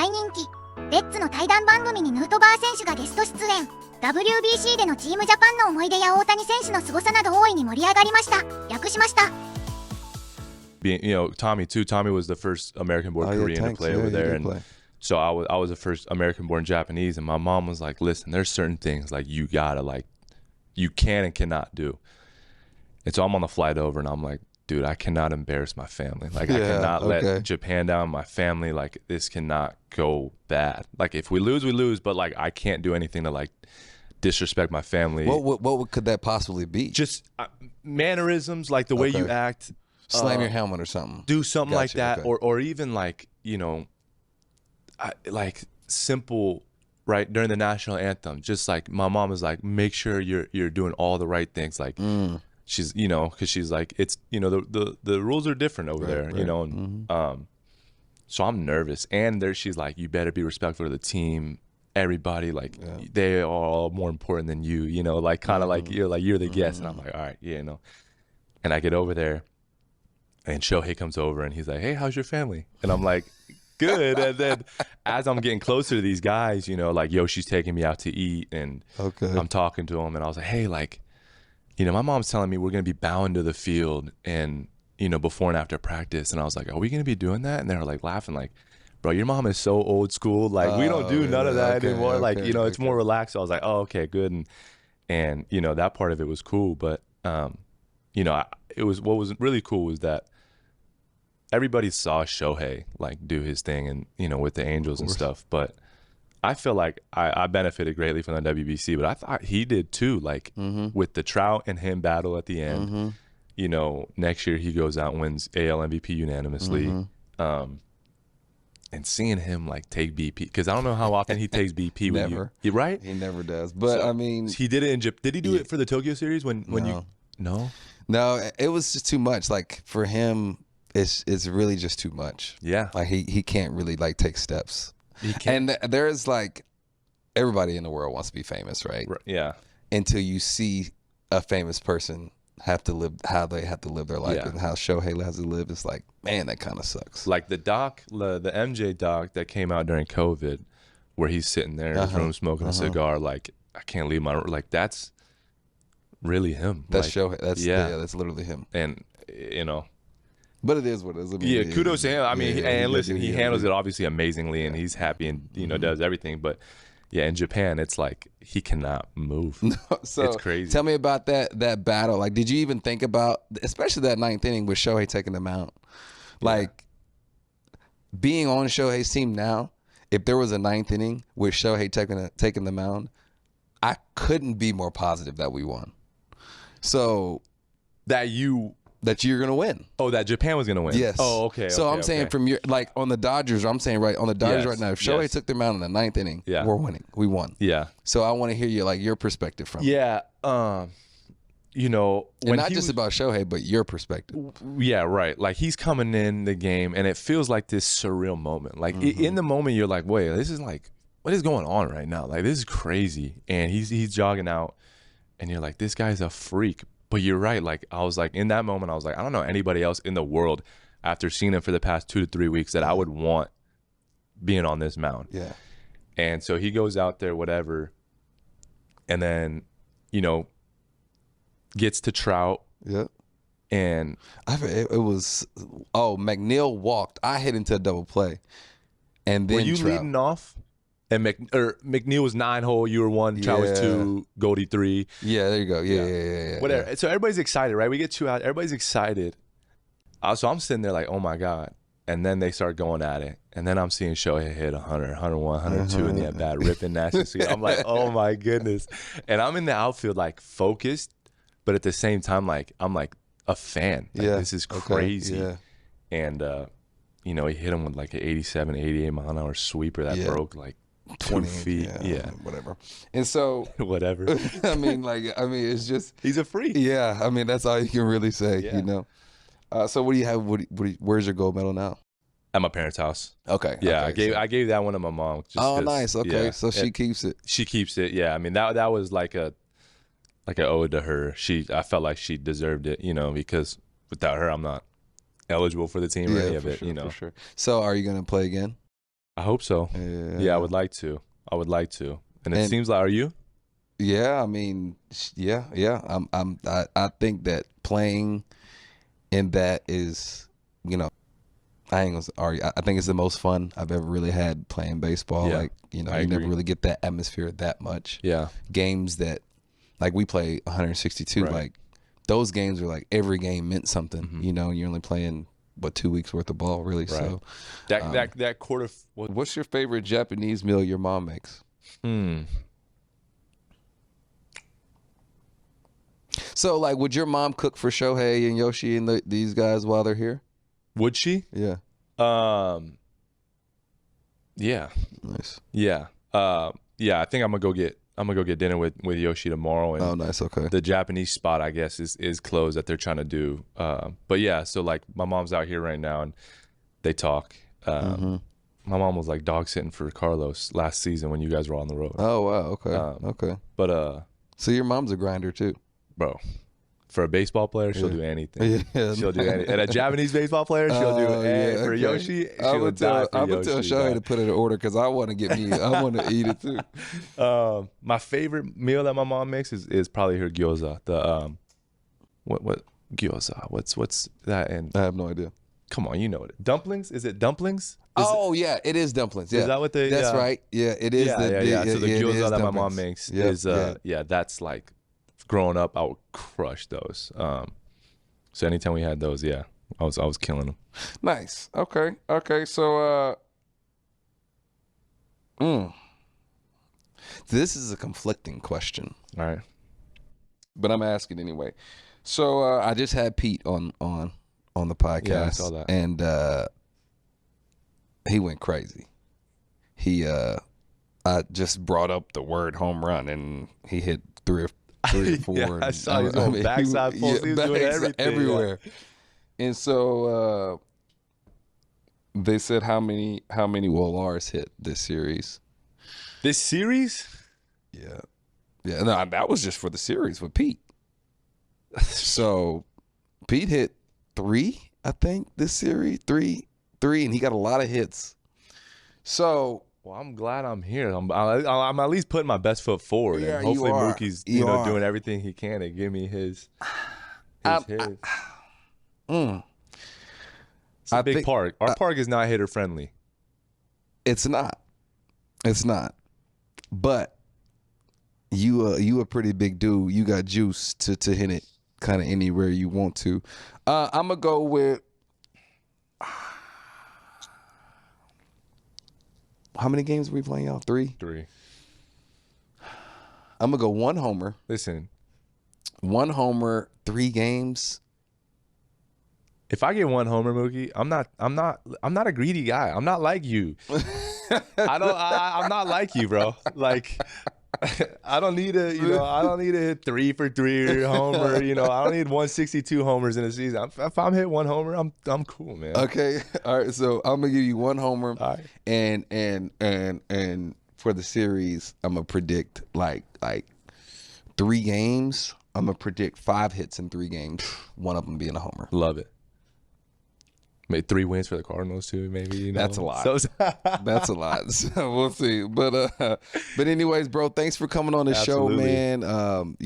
大人気ベッツの対談番組にヌートバー選手がゲスト出演。 WBC でのチームジャパンの思い出や大谷選手の凄さなど大いに盛り上がりました。訳しました。Being, Tommy too. Tommy was the first American-born Korean to play over there, and so I was the first American-born Japanese. And my mom was like, "Listen, there's certain things like you gotta you can and cannot do." And so I'm on the flight over, and I'm like, "Dude, I cannot embarrass my family. Like I cannot let Japan down. My family, like this cannot go bad. Like if we lose, we lose. But like I can't do anything to like disrespect my family." What could that possibly be? Just mannerisms, like the way you act. Slam your helmet or something. Do something like that, or even like like simple, right, during the national anthem. Just like my mom was like, make sure you're doing all the right things. Like she's because she's like it's the rules are different over there, and so I'm nervous, and there she's like, you better be respectful to the team. Everybody they are all more important than you, like kind of like you're the guest, and I'm like, all right, and I get over there. And Shohei comes over and he's like, "Hey, how's your family?" And I'm like, "Good." And then as I'm getting closer to these guys, like Yoshi's taking me out to eat, and I'm talking to him, and I was like, "Hey, like, my mom's telling me we're gonna be bowing to the field, and before and after practice." And I was like, "Are we gonna be doing that?" And they were like laughing, like, "Bro, your mom is so old school. Like, we don't do none of that anymore. Like, it's more relaxed." So I was like, "Oh, okay, good." And that part of it was cool, but it was what was really cool was that everybody saw Shohei like do his thing and with the Angels and stuff, but I feel like I benefited greatly from the WBC, but I thought he did too, like with the Trout and him battle at the end. Next year he goes out and wins AL MVP unanimously, and seeing him like take BP, because I don't know how often he takes BP. Never. You right? He never does, but I mean he did it in Did he do it for the Tokyo series when you No, it was just too much. Like for him, it's really just too much. Yeah, like he can't really like take steps. He can't. And there's like everybody in the world wants to be famous, right? Yeah. Until you see a famous person have to live how they have to live their life, and how Shohei has to live, it's like, man, that kind of sucks. Like the MJ doc that came out during COVID, where he's sitting there in his room smoking a cigar, like I can't leave my that's really him. That's Shohei. That's literally him. And but it is what it is. I mean, kudos to him. I mean, and listen, he handles it obviously amazingly, and he's happy and does everything. But in Japan, it's like he cannot move. So it's crazy. Tell me about that battle. Like, did you even think about, especially that ninth inning with Shohei taking them out, like being on Shohei's team now? If there was a ninth inning with Shohei taking the mound, I couldn't be more positive that we won. So that you're gonna win. Oh, that Japan was gonna win. Yes. Oh, okay. So I'm saying from your on the Dodgers, I'm saying on the Dodgers right now, if Shohei took them out in the ninth inning, we're winning. We won. Yeah. So I want to hear your perspective from it. Yeah. And not just about Shohei, but your perspective. Yeah, right. Like he's coming in the game, and it feels like this surreal moment. Like in the moment, you're like, wait, this is like, what is going on right now? Like this is crazy. And he's jogging out, and you're like, this guy's a freak. But you're right. Like I was like, in that moment, I was like, I don't know anybody else in the world after seeing him for the past 2 to 3 weeks that I would want being on this mound. Yeah. And so he goes out there, whatever, and then, gets to Trout. Yeah. And it was McNeil walked. I hit into a double play, and then were you Trout leading off? And McNeil was 9-hole, you were 1, Trout was 2, Goldie 3. Yeah, there you go. Yeah. Whatever. So everybody's excited, right? We get 2 out. Everybody's excited. So I'm sitting there like, oh my God. And then they start going at it. And then I'm seeing Shohei hit 100, 101, 102 in the at-bat, ripping nasty. I'm like, oh my goodness. And I'm in the outfield like focused, but at the same time, like I'm like a fan. Like, this is crazy. Yeah. And, he hit him with like an 87, 88 mile an hour sweeper that broke like 20 feet. Yeah. Whatever. And so whatever. I mean, it's just he's a freak. Yeah. I mean, that's all you can really say, So what do you have? Where's your gold medal now? At my parents' house. Okay. Yeah. I gave that one to my mom. Just nice. Okay. Yeah. So she keeps it. She keeps it. Yeah. I mean, that was like an ode to her. I felt like she deserved it, because without her, I'm not eligible for the team or any of it, For sure. So are you going to play again? I hope so. Yeah, I would like to. And it seems like, are you? Yeah, I mean, yeah. I think that playing in that is, I ain't gonna argue. I think it's the most fun I've ever really had playing baseball. Yeah, Like, you I agree. never really get that atmosphere that much. Yeah. Games that, like, we play 162. Right. Like, those games are like every game meant something. You're only playing 2 weeks worth of ball, really. Right. So that quarter. what's your favorite Japanese meal your mom makes? So, like, would your mom cook for Shohei and Yoshi and these guys while they're here? Would she? Yeah. Yeah. Nice. Yeah. Yeah. I think I'm gonna go get dinner with Yoshi tomorrow. And Oh, nice. Okay. the Japanese spot, I guess, is closed that they're trying to do. But yeah, so like my mom's out here right now and they talk. My mom was like dog sitting for Carlos last season when you guys were on the road. Oh, wow. Okay. Okay. But So your mom's a grinder too. bro, for a baseball player, she'll do anything. Yeah. She'll do anything. And a Japanese baseball player, she'll do anything. For okay. Yoshi, I'm she'll die for gonna Yoshi. tell Shohei to put it in order because I want to get me. I want to eat it too. My favorite meal that my mom makes is probably her gyoza. The what gyoza? What's that? And I have no idea. come on, you know it. Dumplings? Is it dumplings? Yeah, it is dumplings. Yeah. Is that what they? That's right. Yeah, it is. Yeah. So the it gyoza is that my mom dumplings. makes Yep, is that's like growing up, I would crush those. So anytime we had those, I was killing them. Nice. Okay. So, this is a conflicting question, All right. but I'm asking anyway. So, I just had Pete on the podcast. Yeah, I saw that. And he went crazy. I just brought up the word home run, and he hit three or four. Yeah, I and, saw he was going backside full. He was doing everything. everywhere. And so they said how many will Lars hit this series? This series? Yeah. No, that was just for the series with Pete. So Pete hit 3, I think, this series. Three, and he got a lot of hits. So. Well, I'm glad I'm here. I'm at least putting my best foot forward, Yeah, and hopefully you are. Mookie's You are. doing everything he can to give me his. It's It's I a big think- park. Our park is not hitter friendly. It's not. But you a pretty big dude. You got juice to hit it kind of anywhere you want to. I'm gonna go with. How many games are we playing, y'all? 3? 3. I'm gonna go 1 homer. Listen, 1 homer, 3 games. if I get 1 homer, Mookie, I'm not a greedy guy. I'm not like you. I'm not like you, bro. Like, I don't need to hit 3 for 3 homer. I don't need 162 homers in a season. If I'm hit 1 homer, I'm cool, man. Okay, all right. So I'm gonna give you 1 homer, All right. and for the series, I'm gonna predict like 3 games. I'm gonna predict 5 hits in 3 games. 1 of them being a homer. Love it. Maybe 3 wins for the Cardinals too. Maybe That's a lot. So, That's a lot. So we'll see. But anyways, bro, thanks for coming on the show, Absolutely. man. I'm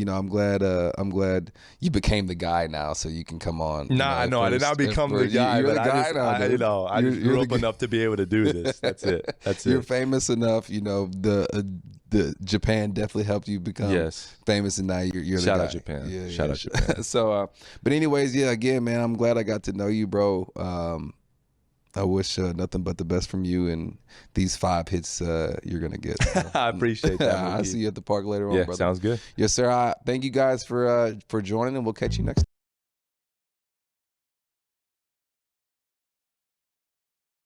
glad you became the guy now, so you can come on. I did not become the guy. You're but the guy now, dude. I just You're grew the up enough to be able to do this. That's it. You're famous enough. The Japan definitely helped you become Yes. famous, and now you're the Shout guy. out Japan. Yeah, Shout out Japan. So, but anyways, again, man, I'm glad I got to know you, bro. I wish nothing but the best from you and these 5 hits you're gonna get. I appreciate that. I'll Mookie. see you at the park later on, Yeah, brother. sounds good. Yes, sir. Thank you guys for joining, and we'll catch you next time.